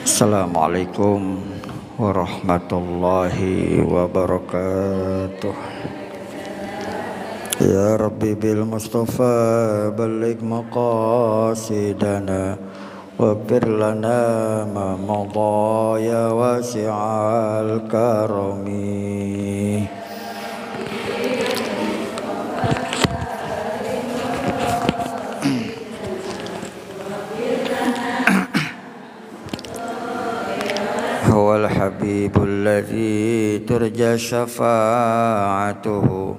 Assalamualaikum warahmatullahi wabarakatuh. Ya Rabbi bil Mustafa balligh maqasidana waghfir lana ma madha ya wasi'al karami. Huwal habibul ladzi turja syafa'atuhu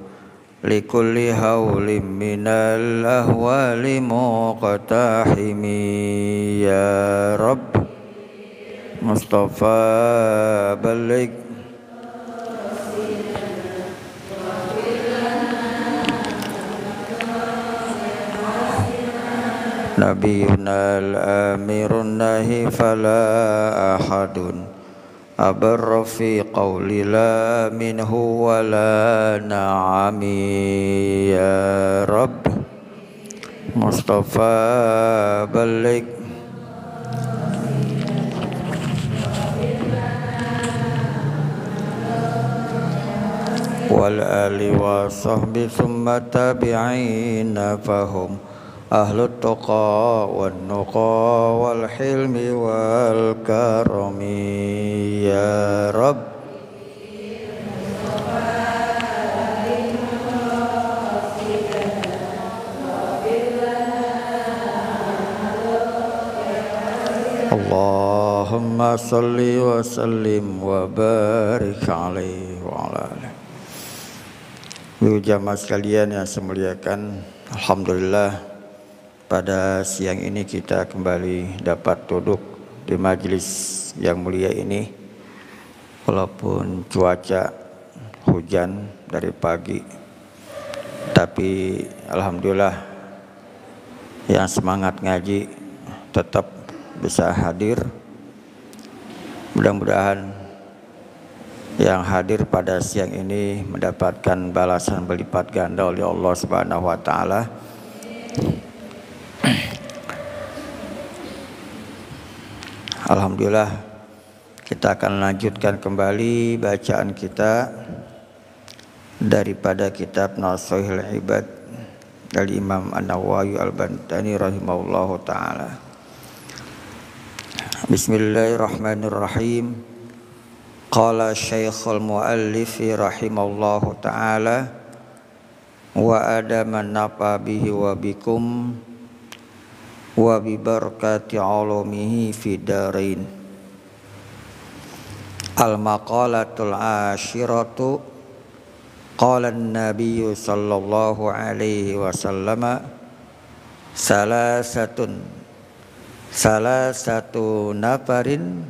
likulli hawlim minal ahwali muqtahimi. Ya Rabb Mustafa balligh Nabiyuna al-amirun nahi fala ahadun abarra fi qawli la minhu wa la na'ami. Ya Rabb Mustafa balligh wal ali wa sahbi thumma tabi'ina fahum ahlut tuqa wan nuqa wal hilmi wal karami. Ya Rabb Allahumma salli wa sallim wa barik alaihi wa ala alihi. Ibu jamaah sekalian yang saya muliakan, alhamdulillah pada siang ini kita kembali dapat duduk di majelis yang mulia ini, walaupun cuaca hujan dari pagi, tapi alhamdulillah yang semangat ngaji tetap bisa hadir. Mudah-mudahan yang hadir pada siang ini mendapatkan balasan berlipat ganda oleh Allah Subhanahu wa taala. Alhamdulillah, kita akan lanjutkan kembali bacaan kita daripada kitab Nashihul Ibad dari Imam An-Nawawi Al-Bantani rahimahullahu ta'ala. Bismillahirrahmanirrahim. Qala Syekhul Muallifi rahimahullahu ta'ala wa adaman nafa bihi wa bikum wa bi barakati ulumihi fid darain. Al maqalatul ashiratu qala an-nabiy sallallahu alaihi wasallam salasatu nafarin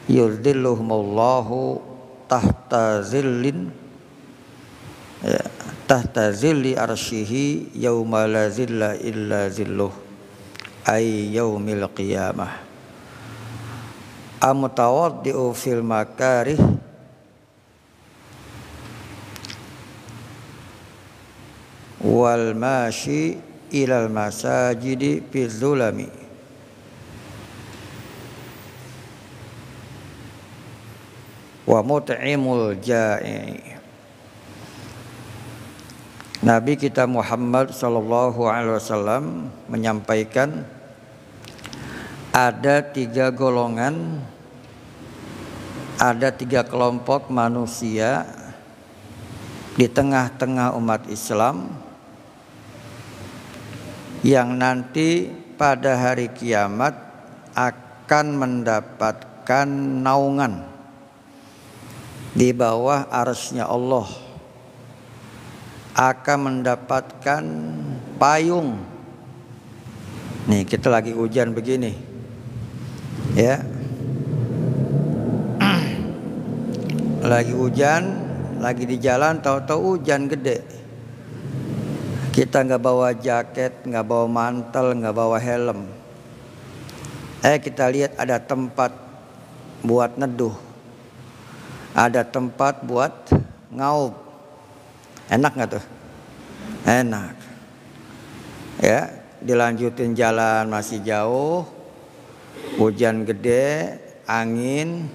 yudhilluhumullahu tahta zilli arsyihi yauma la zilla illa zilluh ay yaumil qiyamah. Amutawaddi'u fil makarih wal mashi ilal masajidi fi zulami wa mut'imul ja'i. Nabi kita Muhammad sallallahu alaihi wasallam menyampaikan ada 3 golongan, ada 3 kelompok manusia di tengah-tengah umat Islam yang nanti pada hari kiamat akan mendapatkan naungan di bawah arsy-Nya Allah, akan mendapatkan payung. Nih kita lagi hujan begini, ya, lagi hujan, lagi di jalan, tahu-tahu hujan gede. Kita nggak bawa jaket, nggak bawa mantel, nggak bawa helm. Kita lihat ada tempat buat neduh, ada tempat buat ngaub. Enak nggak tuh? Enak. Ya, dilanjutin jalan masih jauh, Hujan gede, angin,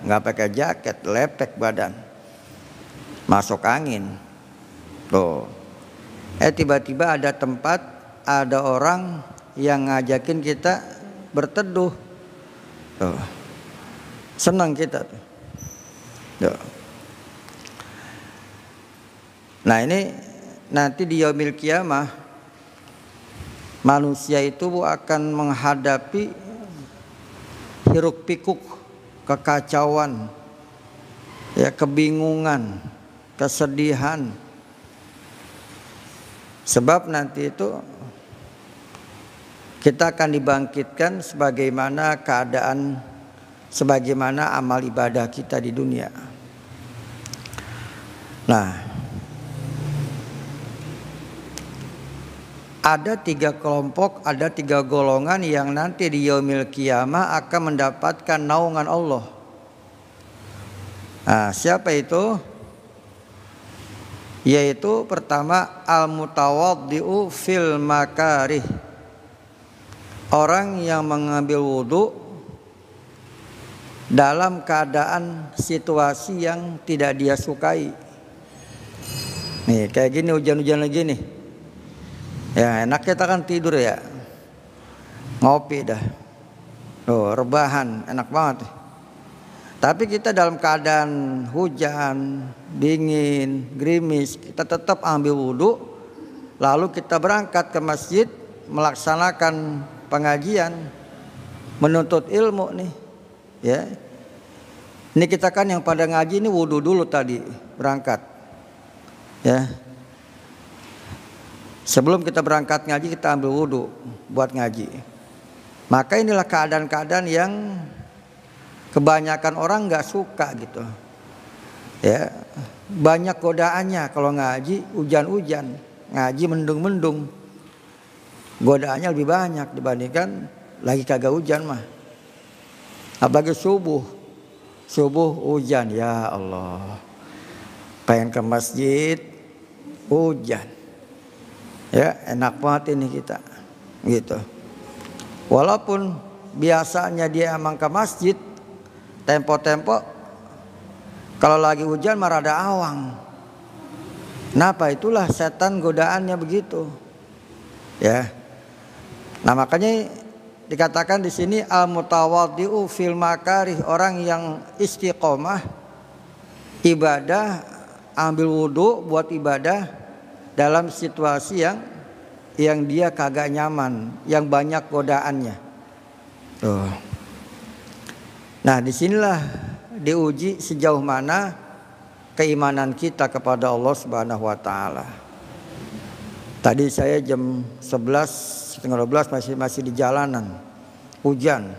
nggak pakai jaket, lepek badan, masuk angin. Tuh, tiba-tiba ada tempat, ada orang yang ngajakin kita berteduh. Tuh, senang kita tuh. Tuh. Nah ini nanti di yaumil kiamah manusia itu akan menghadapi hiruk pikuk, kekacauan, ya, kebingungan, kesedihan. Sebab nanti itu kita akan dibangkitkan sebagaimana keadaan, sebagaimana amal ibadah kita di dunia. Nah, ada 3 kelompok, ada 3 golongan yang nanti di yaumil qiyamah akan mendapatkan naungan Allah. Nah, siapa itu? Yaitu pertama al-mutawaddi'u fil makarih. Orang yang mengambil wudhu dalam keadaan situasi yang tidak dia sukai. Nih kayak gini, hujan-hujan lagi nih. Ya enak kita kan tidur ya, ngopi dah, rebahan, enak banget. Tapi kita dalam keadaan hujan, dingin, gerimis, kita tetap ambil wudhu, lalu kita berangkat ke masjid melaksanakan pengajian, menuntut ilmu nih, ya. Ini kita kan yang pada ngaji ini wudhu dulu tadi berangkat, ya. Sebelum kita berangkat ngaji kita ambil wudhu buat ngaji. Maka inilah keadaan-keadaan yang kebanyakan orang nggak suka gitu, ya. Banyak godaannya kalau ngaji, hujan-hujan, ngaji mendung-mendung, godaannya lebih banyak dibandingkan lagi kagak hujan mah. Apalagi subuh hujan, ya Allah, pengen ke masjid hujan, ya enak banget ini kita, gitu. Walaupun biasanya dia emang ke masjid tempo-tempo, kalau lagi hujan malah ada awang. Kenapa? Itulah setan godaannya begitu, ya. Nah makanya dikatakan di sini al-mutawaddi'u fil makarih, orang yang istiqomah ibadah, ambil wudhu buat ibadah dalam situasi yang dia kagak nyaman, yang banyak godaannya. Tuh. Nah disinilah diuji sejauh mana keimanan kita kepada Allah Subhanahu Wa Taala. Tadi saya jam 11, setengah 12 masih di jalanan, hujan,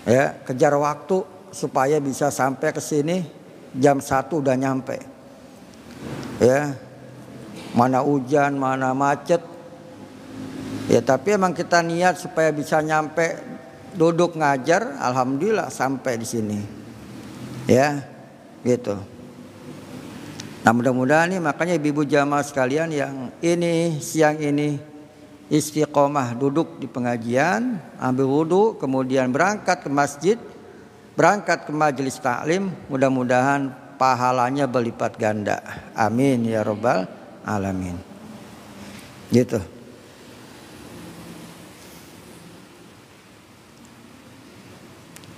ya, kejar waktu supaya bisa sampai ke sini jam 1 udah nyampe, ya. Mana hujan, mana macet, ya. Tapi emang kita niat supaya bisa nyampe, duduk ngajar, alhamdulillah sampai di sini, ya, gitu. Nah mudah-mudahan nih, makanya ibu-ibu jamaah sekalian yang ini siang ini istiqomah duduk di pengajian, ambil wudhu, kemudian berangkat ke masjid, berangkat ke majelis taklim, mudah-mudahan pahalanya berlipat ganda. Amin ya rabbal alamin. Gitu.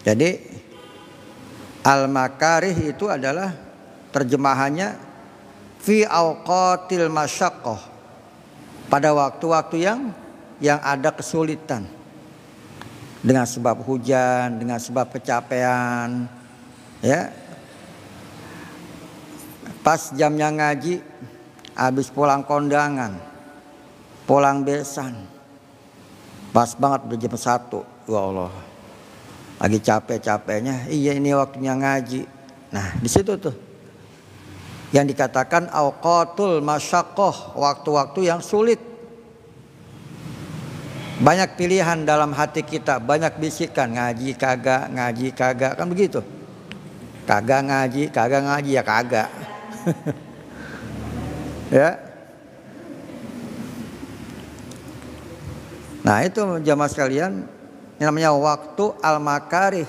Jadi al-makarih itu adalah terjemahannya fi awqatil masyaqqah, pada waktu-waktu yang ada kesulitan, dengan sebab hujan, dengan sebab kecapean, ya. Pas jamnya ngaji, habis pulang kondangan, pulang besan, pas banget udah jam 1, ya Allah, lagi capek-capeknya, iya ini waktunya ngaji. Nah di situ tuh yang dikatakan awqatul masyaqqah, waktu-waktu yang sulit. Banyak pilihan dalam hati kita, banyak bisikan, ngaji kagak, kan begitu. Kagak ngaji ya kagak. Ya. Nah itu jamaah sekalian, Ini namanya waktu al-makarih.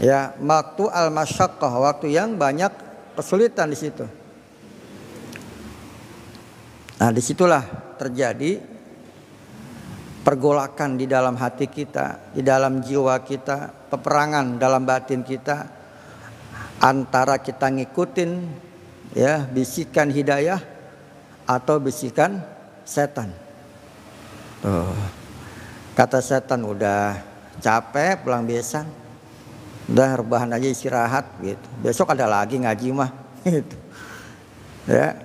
Ya, waktu al-masyaqqah, waktu yang banyak kesulitan di situ. Nah, disitulah terjadi pergolakan di dalam hati kita, di dalam jiwa kita, peperangan dalam batin kita antara kita ngikutin ya bisikan hidayah atau bisikan setan. Tuh. Kata setan, udah capek pulang besan, udah rebahan aja istirahat gitu. Besok ada lagi ngaji mah gitu. Ya,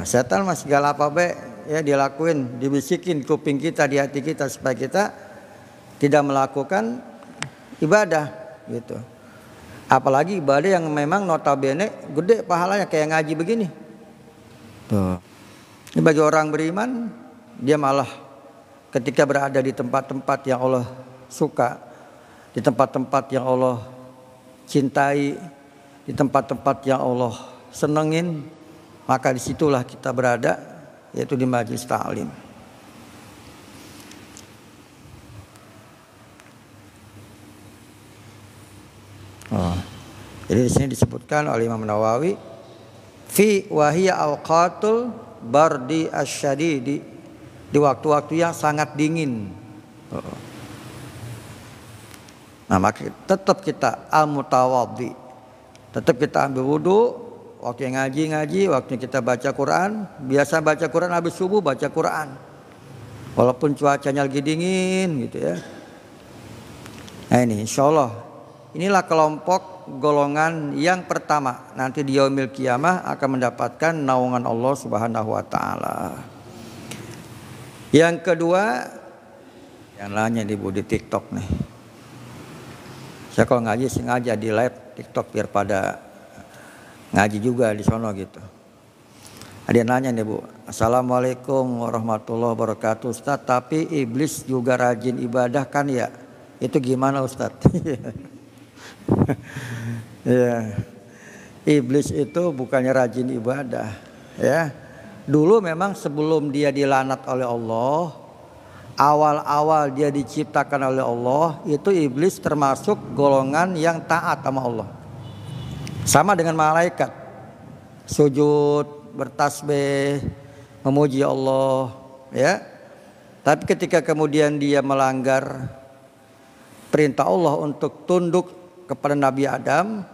setan mah segala apa be ya dilakuin, dibisikin kuping kita, di hati kita supaya kita tidak melakukan ibadah gitu. Apalagi ibadah yang memang notabene gede pahalanya kayak ngaji begini. Tuh. Ini bagi orang beriman, dia malah ketika berada di tempat-tempat yang Allah suka, di tempat-tempat yang Allah cintai, di tempat-tempat yang Allah senengin, maka disitulah kita berada, yaitu di majelis ta'lim. Jadi di sini disebutkan oleh Imam Nawawi, fi wahiya awqatul bardi asyadidi, di waktu-waktu yang sangat dingin. Nah, maka tetap kita al-mutawaddi, tetap kita ambil wudu, waktu yang ngaji, waktu kita baca Quran, biasa baca Quran habis subuh baca Quran. Walaupun cuacanya lagi dingin gitu ya. Nah ini insyaallah inilah kelompok golongan yang pertama nanti di yaumil qiyamah akan mendapatkan naungan Allah Subhanahu wa taala. Yang kedua, yang lainnya di TikTok nih. Saya kalau ngaji sengaja di live TikTok biar pada ngaji juga di sono gitu. Ada yang nanya nih Bu, Assalamualaikum warahmatullahi wabarakatuh Ustaz, tapi iblis juga rajin ibadah kan ya? Itu gimana Ustaz? Ya, iblis itu bukannya rajin ibadah, ya. Dulu memang sebelum dia dilanat oleh Allah, awal-awal dia diciptakan oleh Allah, itu iblis termasuk golongan yang taat sama Allah. Sama dengan malaikat, sujud, bertasbih, memuji Allah, ya. Tapi ketika kemudian dia melanggar perintah Allah untuk tunduk kepada Nabi Adam,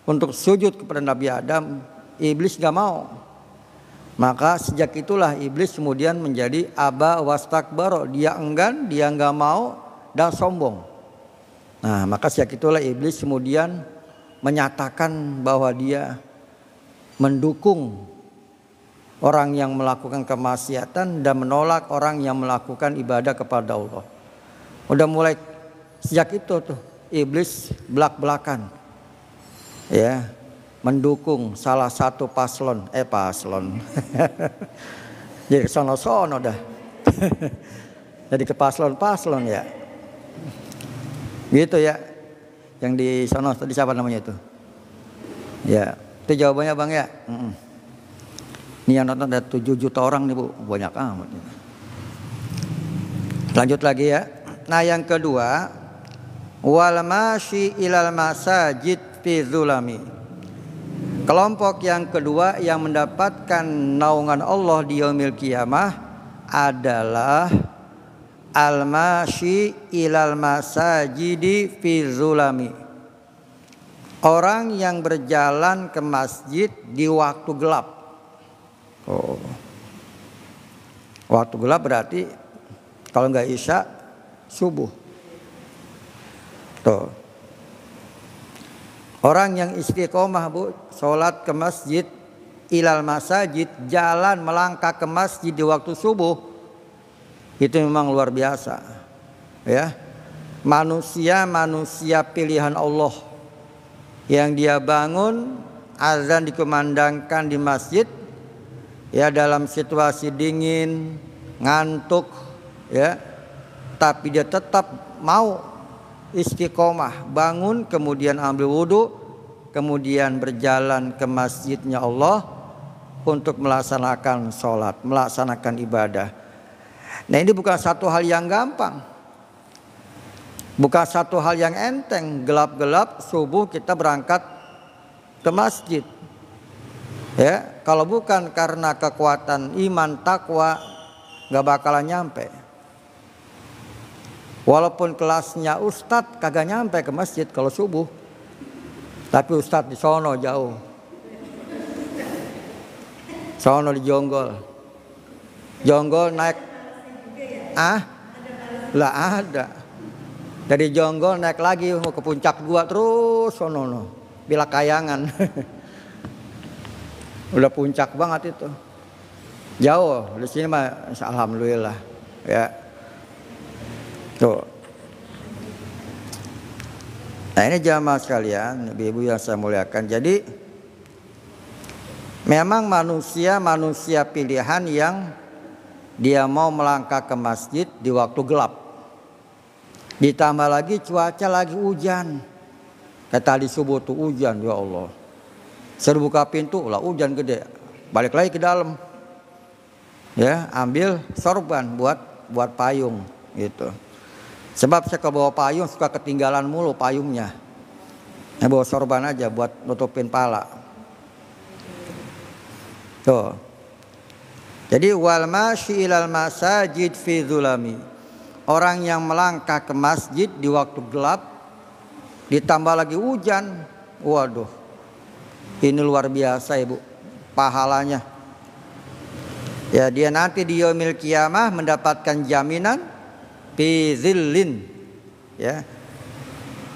untuk sujud kepada Nabi Adam, iblis gak mau. Maka sejak itulah iblis kemudian menjadi aba wastakbaro, dia enggan, dia enggak mau dan sombong. Nah, maka sejak itulah iblis kemudian menyatakan bahwa dia mendukung orang yang melakukan kemaksiatan dan menolak orang yang melakukan ibadah kepada Allah. Udah mulai sejak itu tuh iblis belak-belakan. Ya. Mendukung salah satu paslon. Jadi sono-sono dah. Jadi ke paslon ya. Gitu ya. Yang di sono tadi siapa namanya itu? Ya, itu jawabannya Bang ya. Ini yang nonton ada 7 juta orang nih Bu, banyak amat. Lanjut lagi ya. Nah, yang kedua, wal masyi ilal masajid fi zulami. Kelompok yang kedua yang mendapatkan naungan Allah di yaumil qiyamah adalah al-masyi ilal masajidi fi zulami. Orang yang berjalan ke masjid di waktu gelap. Waktu gelap berarti kalau enggak isya subuh. Tuh. Orang yang istiqomah Bu, sholat ke masjid, ilal masajid, jalan melangkah ke masjid di waktu subuh, itu memang luar biasa. Ya, manusia pilihan Allah yang dia bangun, azan dikumandangkan di masjid, ya dalam situasi dingin, ngantuk, ya, tapi dia tetap mau istiqomah, bangun, kemudian ambil wudu, kemudian berjalan ke masjidnya Allah untuk melaksanakan sholat, melaksanakan ibadah. Nah ini bukan satu hal yang gampang. Bukan satu hal yang enteng, gelap-gelap subuh kita berangkat ke masjid. Ya, kalau bukan karena kekuatan iman takwa nggak bakalan nyampe. Walaupun kelasnya ustadz kagak nyampe ke masjid kalau subuh. Tapi ustadz di sono jauh. Sono di Jonggol. Jonggol naik lah ada. Dari Jonggol naik lagi mau ke puncak 2 terus sono Bila Kayangan. Udah puncak banget itu. Jauh, di sini mah alhamdulillah ya. Tuh. Nah, ini jamaah sekalian, ibu-ibu yang saya muliakan. Jadi memang manusia pilihan yang dia mau melangkah ke masjid di waktu gelap. Ditambah lagi cuaca lagi hujan. Kayak tadi subuh tuh hujan, ya Allah. Saya buka pintu lah hujan gede. Balik lagi ke dalam. Ya, ambil sorban buat payung gitu. Sebab saya kalau bawa payung suka ketinggalan mulu payungnya. Saya bawa sorban aja buat nutupin pala. Tuh. Jadi wal masyi ilal masajid fi dzulami. Orang yang melangkah ke masjid di waktu gelap ditambah lagi hujan. Waduh. Ini luar biasa Ibu pahalanya. Ya, dia nanti di yaumil qiyamah mendapatkan jaminan fi zillin, ya,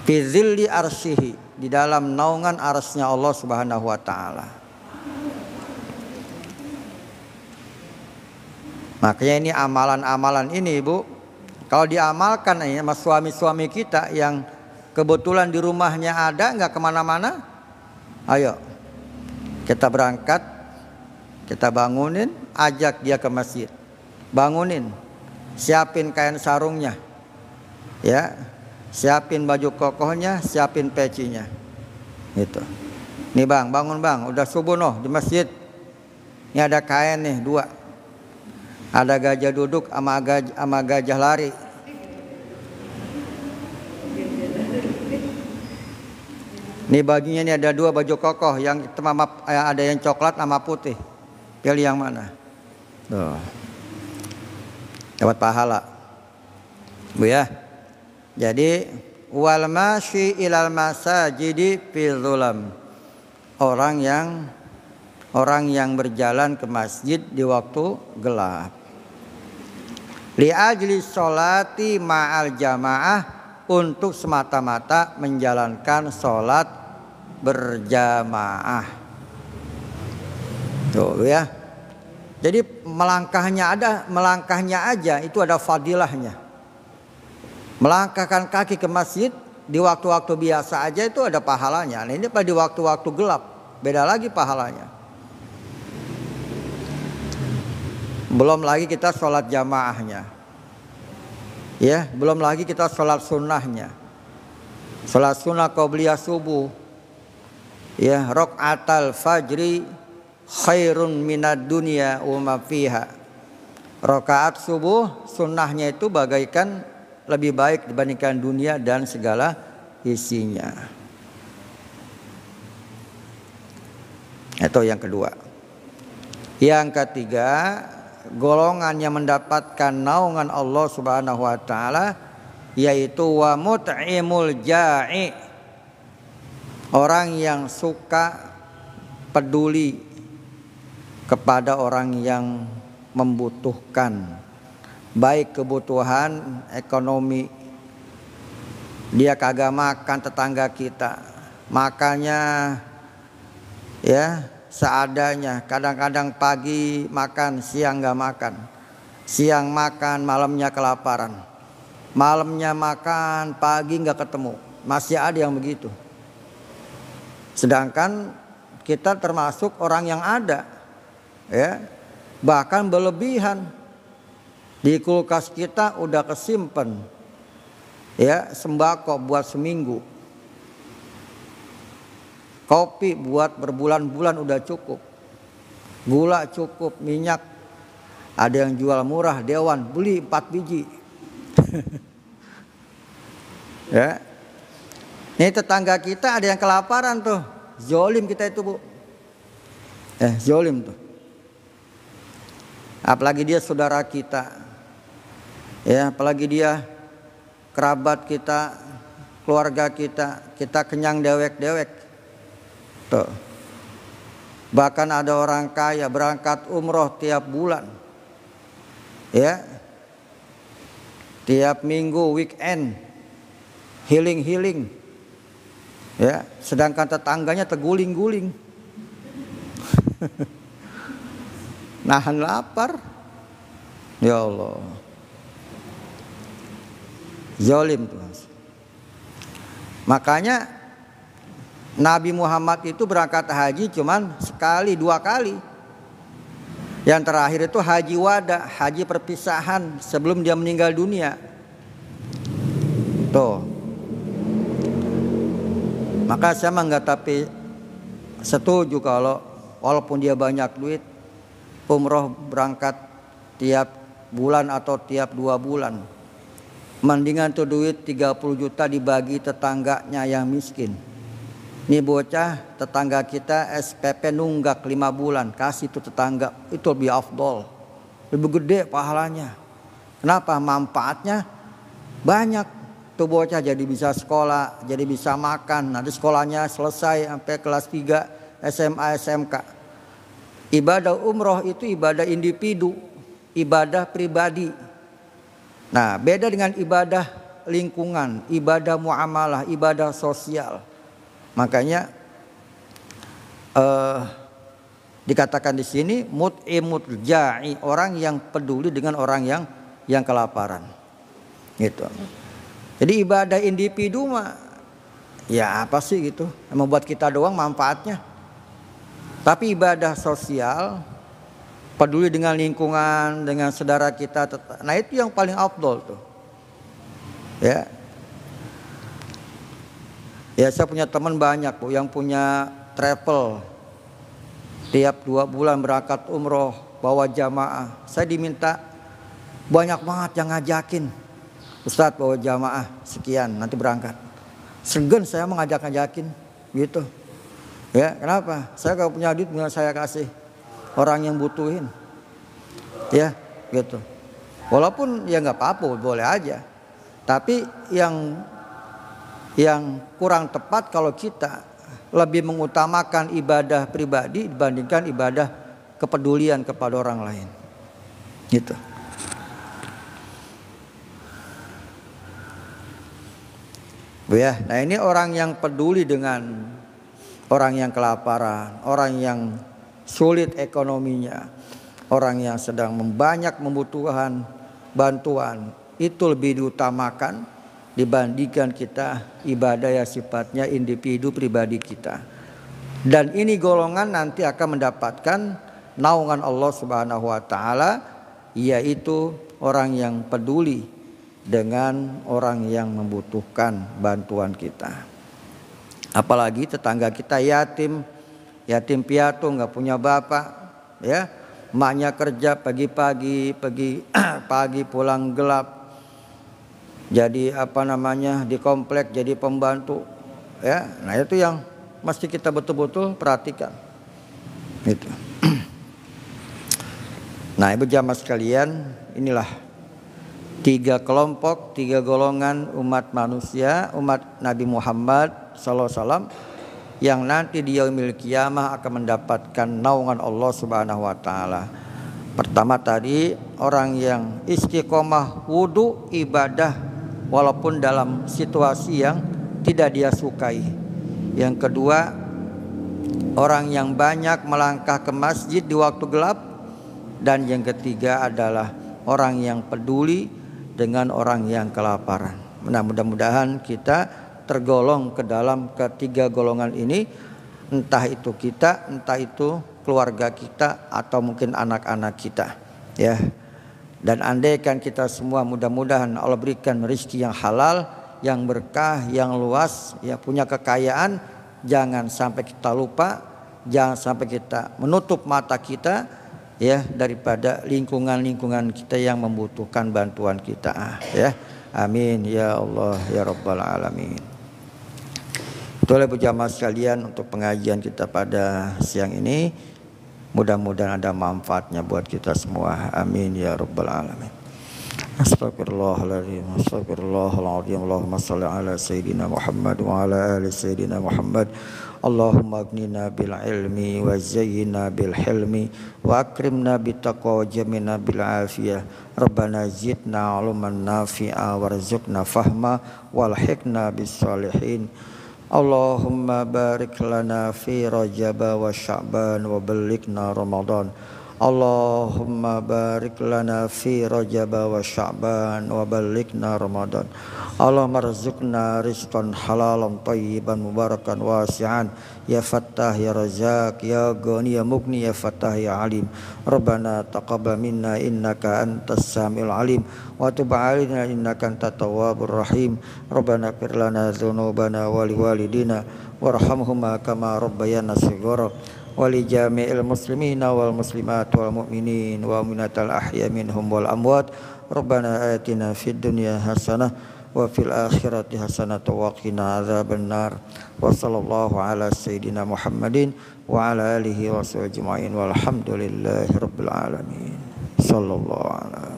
fi zilli arsyihi, di dalam naungan arsy-Nya Allah Subhanahu wa taala. Makanya ini amalan-amalan ini Ibu, kalau diamalkan ya sama suami-suami kita yang kebetulan di rumahnya ada, nggak kemana-mana, ayo kita berangkat, kita bangunin, ajak dia ke masjid, bangunin, siapin kain sarungnya, ya, siapin baju kokohnya, siapin pecinya, gitu. Nih bang, bangun bang, udah subuh di masjid. Ini ada kain nih 2. Ada gajah duduk sama gajah lari. Nih bajunya ini ada 2 baju kokoh, yang ada yang coklat sama putih. Pilih yang mana? Tuh. Dapat pahala. Bu ya. Jadi wal masyi ilal masajidi fil dzulam. Orang yang berjalan ke masjid di waktu gelap. Li ajli sholati ma'al jamaah, untuk semata-mata menjalankan sholat berjamaah. Tuh ya. Jadi melangkahnya aja itu ada fadilahnya. Melangkahkan kaki ke masjid di waktu-waktu biasa aja itu ada pahalanya. Nah, ini pada di waktu-waktu gelap, beda lagi pahalanya. Belum lagi kita sholat jamaahnya, ya, belum lagi kita sholat sunnahnya, sholat sunnah qobliyah subuh, ya, rokaatal fajri khairun minad dunya wa ma fiha. Rakaat subuh sunnahnya itu bagaikan lebih baik dibandingkan dunia dan segala isinya. Itu yang kedua. Yang ketiga, golongan yang mendapatkan naungan Allah Subhanahu wa taala yaitu wa mut'imul ja'i. Orang yang suka peduli kepada orang yang membutuhkan, baik kebutuhan ekonomi, dia kagak makan, tetangga kita makannya ya seadanya. Kadang-kadang pagi makan, siang nggak makan, siang makan, malamnya kelaparan, malamnya makan, pagi nggak ketemu. Masih ada yang begitu. Sedangkan kita termasuk orang yang ada, ya, bahkan berlebihan. Di kulkas kita udah kesimpan, ya, sembako buat seminggu. Kopi buat berbulan-bulan udah cukup. Gula cukup, minyak. Ada yang jual murah, Dewan, beli 4 biji. Ya. Ini tetangga kita ada yang kelaparan tuh. Zolim kita itu, Bu. Zolim tuh. Apalagi dia saudara kita. Ya, apalagi dia kerabat kita, keluarga kita, kita kenyang dewek-dewek. Tuh. Bahkan ada orang kaya berangkat umroh tiap bulan. Ya. Tiap minggu weekend healing. Ya, sedangkan tetangganya terguling-guling. Nahan lapar. Ya Allah. Zalim tuh. Makanya Nabi Muhammad itu berangkat haji cuman sekali, 2 kali. Yang terakhir itu haji wada, haji perpisahan sebelum dia meninggal dunia. Tuh. Maka saya nggak tapi setuju kalau walaupun dia banyak duit, umroh berangkat tiap bulan atau tiap 2 bulan. Mendingan tuh duit 30 juta dibagi tetangganya yang miskin. Ini bocah tetangga kita SPP nunggak 5 bulan, kasih tuh tetangga, itu lebih afdol, lebih gede pahalanya. Kenapa? Manfaatnya banyak. Tuh bocah jadi bisa sekolah, jadi bisa makan. Nanti sekolahnya selesai sampai kelas 3 SMA SMK. Ibadah umroh itu ibadah individu, ibadah pribadi. Nah, beda dengan ibadah lingkungan, ibadah muamalah, ibadah sosial. Makanya dikatakan di sini mut'imut ja'i, orang yang peduli dengan orang yang kelaparan. Gitu. Jadi ibadah individu mah ya apa sih gitu, emang buat kita doang manfaatnya. Tapi ibadah sosial, peduli dengan lingkungan, dengan saudara kita, nah itu yang paling afdol tuh. Ya. Ya saya punya teman banyak, Bu, yang punya travel. Tiap 2 bulan berangkat umroh, bawa jamaah. Saya diminta banyak banget yang ngajakin. Ustadz bawa jamaah sekian nanti berangkat. Segen saya mengajak-ngajakin gitu. Ya, kenapa? Saya kalau punya duit saya kasih orang yang butuhin. Ya, gitu. Walaupun ya nggak apa-apa, boleh aja. Tapi yang kurang tepat kalau kita lebih mengutamakan ibadah pribadi dibandingkan ibadah kepedulian kepada orang lain. Gitu. Ya, nah ini orang yang peduli dengan orang yang kelaparan, orang yang sulit ekonominya, orang yang sedang banyak membutuhkan bantuan, itu lebih diutamakan dibandingkan kita ibadah yang sifatnya individu pribadi kita. Dan ini golongan nanti akan mendapatkan naungan Allah Subhanahu wa taala, yaitu orang yang peduli dengan orang yang membutuhkan bantuan kita. Apalagi tetangga kita yatim piatu, nggak punya bapak, ya, emaknya kerja pagi-pagi, pagi pulang gelap. Jadi di komplek jadi pembantu, ya. Nah itu yang mesti kita betul-betul perhatikan. Gitu. Nah ibu jamaah sekalian, inilah 3 kelompok, 3 golongan umat manusia, umat Nabi Muhammad SAW yang nanti di yaumil qiyamah akan mendapatkan naungan Allah Subhanahu wa taala. Pertama tadi orang yang istiqomah wudu ibadah walaupun dalam situasi yang tidak dia sukai. Yang kedua, orang yang banyak melangkah ke masjid di waktu gelap. Dan yang ketiga adalah orang yang peduli dengan orang yang kelaparan. Nah, mudah-mudahan kita tergolong ke dalam ketiga golongan ini, entah itu kita, entah itu keluarga kita, atau mungkin anak-anak kita, ya. Dan andaikan kita semua mudah-mudahan Allah berikan rezeki yang halal, yang berkah, yang luas, yang punya kekayaan, jangan sampai kita lupa, jangan sampai kita menutup mata kita, ya, daripada lingkungan-lingkungan kita yang membutuhkan bantuan kita, ya. Amin ya Allah ya Rabbal Alamin. Itulah berjamaah sekalian untuk pengajian kita pada siang ini. Mudah-mudahan ada manfaatnya buat kita semua. Amin ya Rabbal Alamin. Astagfirullahaladzim, astagfirullahaladzim. Allahumma salli ala Sayyidina Muhammad wa ala ali Sayyidina Muhammad. Allahumma aghnina bil ilmi wa zayyina bil hilmi wa akrimna bit taqwa wa jamina bil afiyah. Rabbana zidna ilman nafi'a warzuqna fahma walhiqna bis salihin. Allahumma barik lana fi Rajab wa Sya'ban wa ballighna Ramadan. Allahumma barik lana fi Rajab wa Sya'ban wa ballighna Ramadan. Allahumma rzuqna rizqan halalan tayyiban mubarakan wasi'an ya Fattah ya Razzaq ya Ghani ya Mughni ya Fattah ya Alim. Rabbana taqabbal minna innaka antas samiul alim wa tub 'alaina innaka antat tawwabur rahim. Rabbana ighfir lana dzunubana wa liwalidina warhamhuma kama rabbayana shighara. Wali jami'il muslimina wal muslimat wal mu'minin wa mu'minatal ahya minhum wal amwat. Rabbana atina fid dunya hasanah wa fil akhirati hasanah wa qina adzabannar. Wa sallallahu ala sayyidina Muhammadin wa ala alihi wa sahbihi ajma'in walhamdulillahi rabbil alamin. Sallallahu alaihi